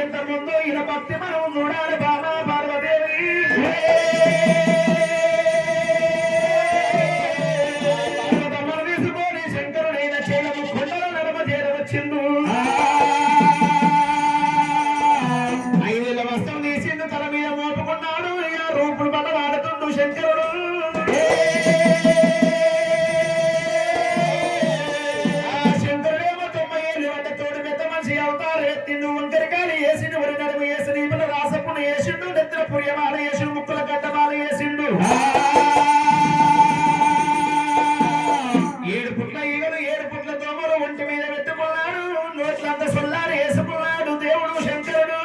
ఎంత ముందు ఇలా భక్తి మనం చూడాలి బాబా పార్వదేవి తీసుకొని శంకరుడైన చేలము కొండల నడమ చేరవచ్చిండు 5,000 వస్త్రం తీసిండు తల మీద మోపుకున్నాడు ఇలా రూపులు పడవాడుతుండు శంకరుడు శంకరుడేమో 90 ఏళ్ళు అంటే తోడు పెద్ద మనిషి అవతారు ఎత్తిండు వంకరికాయలు వేసిండు వరి నడుము వేసిండు ఇపుల రాసపును వేసిండు నెత్తిన పురియమాల వేసిండు ముక్కుల గడ్డమాల వేసిండు 7 పుట్ల ఈగలు 7 పుట్ల దోమలు ఒంటి మీద పెట్టుకున్నాడు నోట్లంత సొల్లారు వేసుకున్నాడు దేవుడు శంకరుడు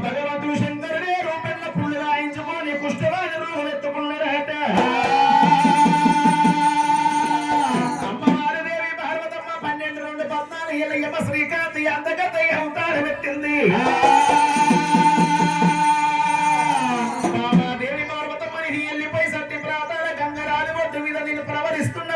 భగవంతుడు శంకరుడే రూపెట్ల పుల్లు రాయించుకొని కుష్ఠవాది రూపం ఎత్తుకున్నాడట అమ్మవారి దేవి పార్వతమ్మ 12-14 ఏళ్ళ యమ శ్రీకాంతి అంతకత అవతారం పెట్టింది ప్రవరిస్తున్న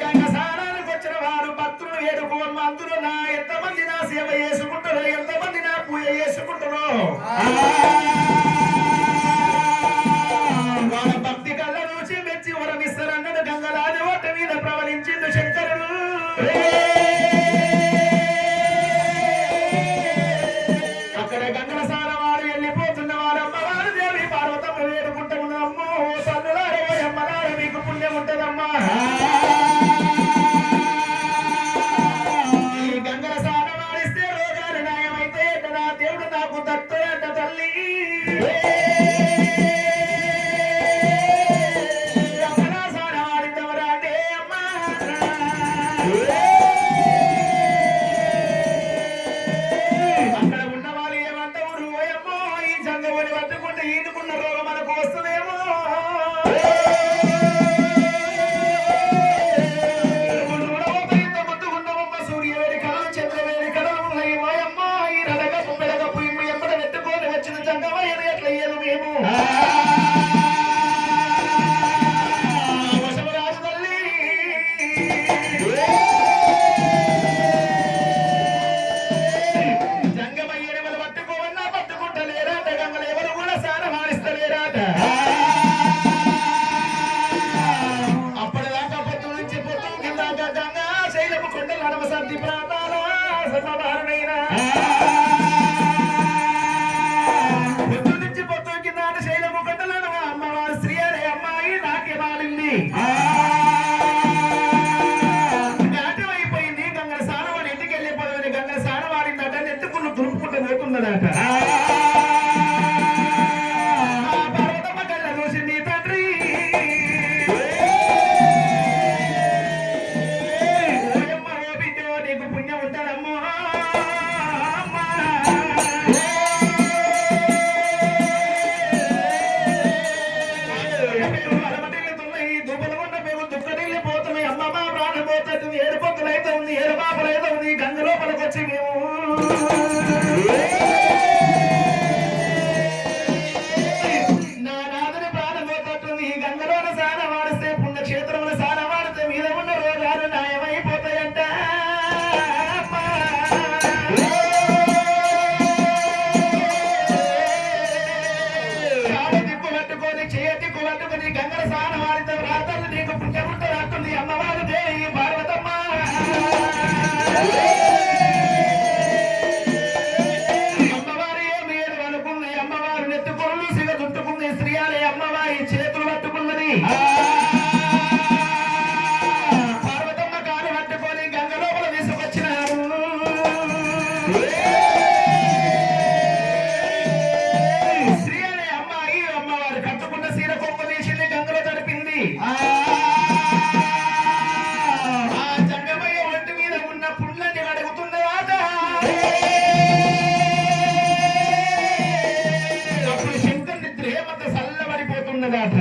గంగసారానికి వచ్చిన వారు భక్తులు వేడుకోమ్మ అందులో నా ఎంతమంది నా సేవ చేసుకుంటారో ఎంతమంది నా పూజ చేసుకుంటారో వాళ్ళ భక్తి కళ్ళ నుంచి మెచ్చి వరమిస్తారన్నాడు గంగరాజు ఓట మీద ప్రవరించింది శంకరుడు అక్కడ గంగల సారవాడు వెళ్ళిపోతున్న వారు అమ్మవారు దేవి పార్వతమ్మ వేడుకుంటూ ఉన్నదమ్మో తల్లులారో అమ్మలారో మీకు పుణ్యం ఉంటదమ్మా ఈ గంగల సారవాడిస్తే రోగాలు న్యాయమైతే నా దేవుడు నాకు దత్తయంట తల్లి గంగల సారవాడిద్దవరా అంటే అమ్మా పట్టుకుంటే ఈదుకున్న రోగం మనకు వస్తుందేమో ముద్దుకున్నమ్మ సూర్యవేడి కళలు చంద్రవేడి కళలు ఉన్నాయి మాయమ్మ ఈ రడగప్పు మెడగప్పు ఇమ్మ ఎమ్మడ నెట్టుకొని వచ్చిన జంగమయ్యను ఎట్లయ్యేది మేము వశమరాజు తల్లి జంగమయ్యని వాళ్ళు పట్టుకోవన్నా పట్టుకుంటలేరా గంగలు ఎవరు కూడా సారం ఆడిస్తలేరాట అప్పటిదాకా పొత్తు నుంచి పొత్తు కిందాక గంగా శైలపు కొండల నడమ సర్ది ప్రాంతాల సమానైనా పొత్తు నుంచి పొత్తు కింద శైలపు కొండల నడమ అమ్మవారు శ్రీ అనే అమ్మాయి నాట్యమాలింది నాట్యం అయిపోయింది గంగల సారవాడి ఇంటికి వెళ్ళిపోయింది గంగల సారవాడిందట నెత్తుకున్న దులుపుకుంటూ పోతుందట ఏడుపొత్తులైతే ఉంది ఏడుపాపలైతే ఉంది గంగ లోపలికి వచ్చి మేము నా నాదుని ప్రాణం పోతట్టుంది ఈ గంగలోన సాన వాడిస్తే పుణ్యక్షేత్రంలో సాన వాడితే మీద ఉన్న రోగాలు న్యాయమైపోతాయంట దిక్కు పట్టుకొని చేయ దిక్కు పట్టుకొని గంగల సాన వాడితే రాత్రులు నీకు పుణ్యముంటుంది అంటుంది అమ్మవారు దేవి పార్వతమ్మ అమ్మవారు ఏమి ఏడు అనుకుంది అమ్మవారు నెత్తుకొల్లు సిగ చుట్టుకుంది శ్రీయాలే అమ్మవారి చేతులు పట్టుకున్నది పార్వతమ్మ కాలు పట్టుకొని గంగ లోపల తీసుకొచ్చినారు శ్రీ అనే అమ్మాయి అమ్మవారు కట్టుకున్న సీర కొమ్మ తీసింది గంగలో తడిపింది అప్పుడు శంకరుని ప్రేమతో చల్లబడిపోతున్నదట